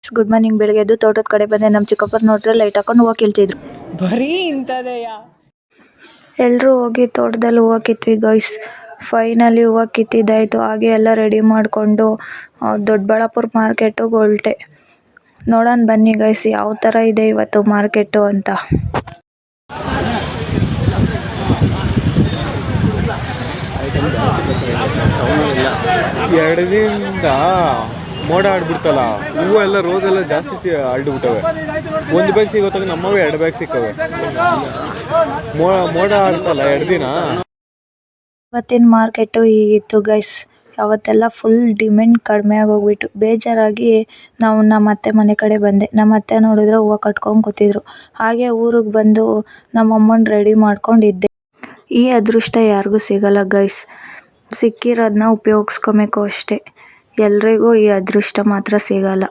Friends, good morning. ಬೆಳಗ್ಗೆ ಎದ್ದು ತೋಟದ ಕಡೆ ಬಂದೆ. ನಮ್ಮ ಚಿಕ್ಕಪ್ಪರು ನೋಡಿದ್ರೆ ಲೈಟ್ ಹಾಕೊಂಡು ಹೂವು ಕೀಳ್ತಿದ್ರು. ಬರೀ ಇಂಥದೆಯಾ? ಎಲ್ಲರೂ ಹೋಗಿ ತೋಟದಲ್ಲಿ ಹೂವು ಕಿತ್ವಿ ಗೈಸ್. ಫೈನಲಿ ಹೂವು ಕಿತ್ತಿದ್ದಾಯಿತು. ಹಾಗೆ ಎಲ್ಲ ರೆಡಿ ಮಾಡಿಕೊಂಡು ದೊಡ್ಡಬಳ್ಳಾಪುರ ಮಾರ್ಕೆಟಿಗೆ ಹೊರಟೆ. ನೋಡೋಣ ಬನ್ನಿ ಗೈಸ್, ಯಾವ ಥರ ಇದೆ ಇವತ್ತು ಮಾರ್ಕೆಟು ಅಂತ. ಎರಡು ದಿನದಿಂದ ಮೋಡ ಆಡ್ಬಿಡ್ತಲ್ಲ, ಹೂವು ಎಲ್ಲ ರೋಸ್ ಎಲ್ಲ ಜಾಸ್ತಿ ಆಡ್ಬಿಟ್ಟವೆ. ಒಂದು ಬ್ಯಾಗ್ ಸಿಗೋತ್ತಾಗ ನಮ್ಮವೇ 2 ಬ್ಯಾಗ್ ಸಿಕ್ಕವೆ. ಮೋಡ ಆಡ್ತಲ್ಲ 2 ದಿನ. ಇವತ್ತಿನ ಮಾರ್ಕೆಟು ಹೀಗಿತ್ತು ಗೈಸ್. ಅವತ್ತೆಲ್ಲ ಫುಲ್ ಡಿಮ್ಯಾಂಡ್ ಕಡಿಮೆ ಆಗೋಗ್ಬಿಟ್ಟು ಬೇಜಾರಾಗಿ ನಾವು ನಮ್ಮ ಅತ್ತೆ ಮನೆ ಕಡೆ ಬಂದೆ. ನಮ್ಮ ಅತ್ತೆ ನೋಡಿದ್ರೆ ಹೂವು ಕಟ್ಕೊಂಡು ಕೂತಿದ್ರು. ಹಾಗೆ ಊರಿಗೆ ಬಂದು ನಮ್ಮ ಅಮ್ಮನ ರೆಡಿ ಮಾಡ್ಕೊಂಡಿದ್ದೆ. ಈ ಅದೃಷ್ಟ ಯಾರಿಗೂ ಸಿಗಲ್ಲ ಗೈಸ್. ಸಿಕ್ಕಿರೋದನ್ನ ಉಪಯೋಗಿಸ್ಕೊಬೇಕು ಅಷ್ಟೇ. ಎಲ್ರಿಗೂ ಈ ಅದೃಷ್ಟ ಮಾತ್ರ ಸಿಗಲ್ಲ.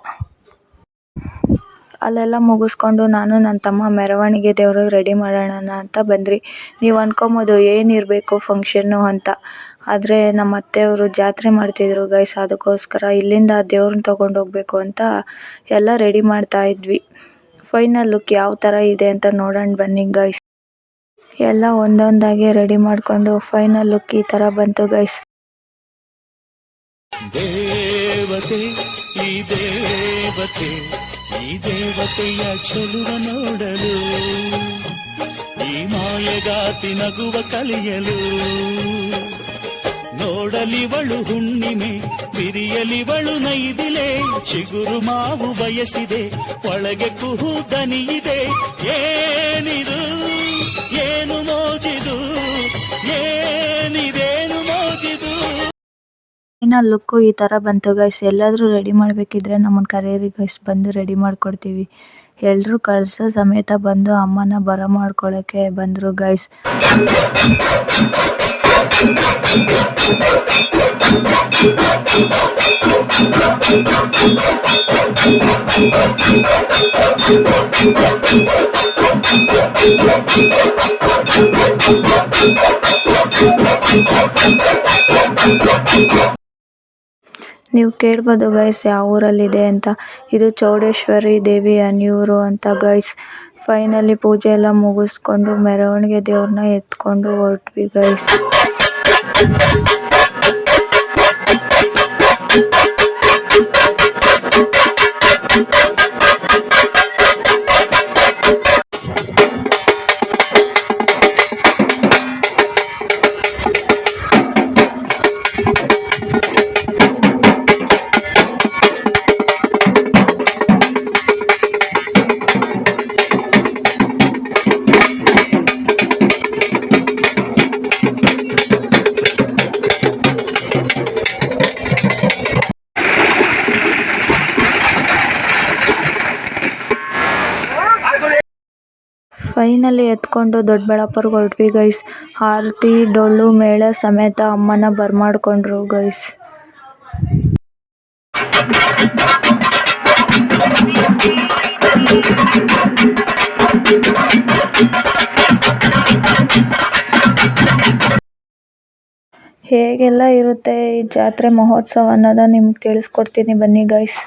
ಅಲ್ಲೆಲ್ಲ ಮುಗಿಸ್ಕೊಂಡು ನಾನು ನನ್ನ ತಮ್ಮ ಮೆರವಣಿಗೆ ದೇವ್ರಿಗೆ ರೆಡಿ ಮಾಡೋಣ ಅಂತ ಬಂದ್ರಿ. ನೀವು ಅನ್ಕೊಬೋದು ಏನಿರಬೇಕು ಫಂಕ್ಷನ್ನು ಅಂತ. ಆದರೆ ನಮ್ಮ ಅತ್ತೆಯವರು ಜಾತ್ರೆ ಮಾಡ್ತಿದ್ರು ಗೈಸ್. ಅದಕ್ಕೋಸ್ಕರ ಇಲ್ಲಿಂದ ದೇವ್ರನ್ನ ತೊಗೊಂಡು ಹೋಗಬೇಕು ಅಂತ ಎಲ್ಲ ರೆಡಿ ಮಾಡ್ತಾ ಇದ್ವಿ. ಫೈನಲ್ ಲುಕ್ ಯಾವ ಥರ ಇದೆ ಅಂತ ನೋಡೋಣ ಬನ್ನಿ ಗೈಸ್. ಎಲ್ಲ ಒಂದೊಂದಾಗಿ ರೆಡಿ ಮಾಡಿಕೊಂಡು ಫೈನಲ್ ಲುಕ್ ಈ ಥರ ಬಂತು ಗೈಸ್. ದೇವತೆ ಈ ದೇವತೆ, ಈ ದೇವತೆಯ ಚೆಲುವ ನೋಡಲು, ಈ ಮಾಯಗಾತಿ ನಗುವ ಕಲಿಯಲು, ನೋಡಲಿವಳು ಹುಣ್ಣಿಮೆ, ಬಿರಿಯಲಿವಳು ನೈದಿಲೆ, ಚಿಗುರು ಮಾವು ಬಯಸಿದೆ, ಒಳಗೆ ಕುಹು ದನಿಯಿದೆ. ಏನಿದು ಏನು ಮೋಜಿದು, ಏನಿದೇನು ಮೋಜಿದು. ಫೈನಲ್ ಲುಕ್ಕು ಈ ಥರ ಬಂತು ಗೈಸ್. ಎಲ್ಲಾದರೂ ರೆಡಿ ಮಾಡಬೇಕಿದ್ರೆ ನಮ್ಮನ್ನು ಕರೆಯಿರಿ ಗೈಸ್, ಬಂದು ರೆಡಿ ಮಾಡಿಕೊಡ್ತೀವಿ. ಎಲ್ಲರೂ ಕಳಸ ಸಮೇತ ಬಂದು ಅಮ್ಮನ ಬರ ಮಾಡ್ಕೊಳ್ಳೋಕ್ಕೆ ಬಂದರು ಗೈಸ್. ನೀವು ಕೇಳ್ಬೋದು ಗೈಸ್ ಯಾವ ಊರಲ್ಲಿದೆ ಅಂತ. ಇದು ಚೌಡೇಶ್ವರಿ ದೇವಿ ಅನಿಯೂರು ಅಂತ ಗೈಸ್. ಫೈನಲಿ ಪೂಜೆ ಎಲ್ಲ ಮುಗಿಸ್ಕೊಂಡು ಮೆರವಣಿಗೆ ದೇವ್ರನ್ನ ಎತ್ಕೊಂಡು ಹೊರಟ್ವಿ ಗೈಸ್. ಫೈನಲಿ ಎತ್ಕೊಂಡು ದೊಡ್ಡಬಳ್ಳಾಪುರಕ್ಕೆ ಹೊರಟ್ವಿ ಗೈಸ್. ಆರತಿ ಡೊಳ್ಳು ಮೇಳ ಸಮೇತ ಅಮ್ಮನ ಬರ್ಮಾಡ್ಕೊಂಡ್ರು ಗೈಸ್. ಹೇಗೆಲ್ಲ ಇರುತ್ತೆ ಈ ಜಾತ್ರೆ ಮಹೋತ್ಸವ ಅನ್ನೋದ ನಿಮ್ಗೆ ತಿಳಿಸ್ಕೊಡ್ತೀನಿ ಬನ್ನಿ ಗೈಸ್.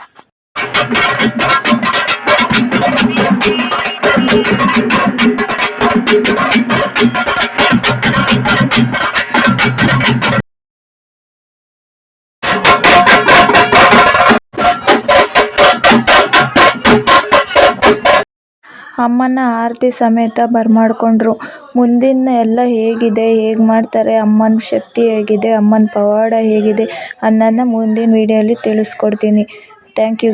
ಅಮ್ಮನ ಆರತಿ ಸಮೇತ ಬರ್ಮಾಡ್ಕೊಂಡ್ರು. ಮುಂದಿನ ಎಲ್ಲ ಹೇಗಿದೆ, ಹೇಗೆ ಮಾಡ್ತಾರೆ, ಅಮ್ಮನ ಶಕ್ತಿ ಹೇಗಿದೆ, ಅಮ್ಮನ ಪವಾಡ ಹೇಗಿದೆ ಅನ್ನೋದನ್ನ ಮುಂದಿನ ವಿಡಿಯೋಲಿ ತಿಳಿಸ್ಕೊಡ್ತೀನಿ. Thank you.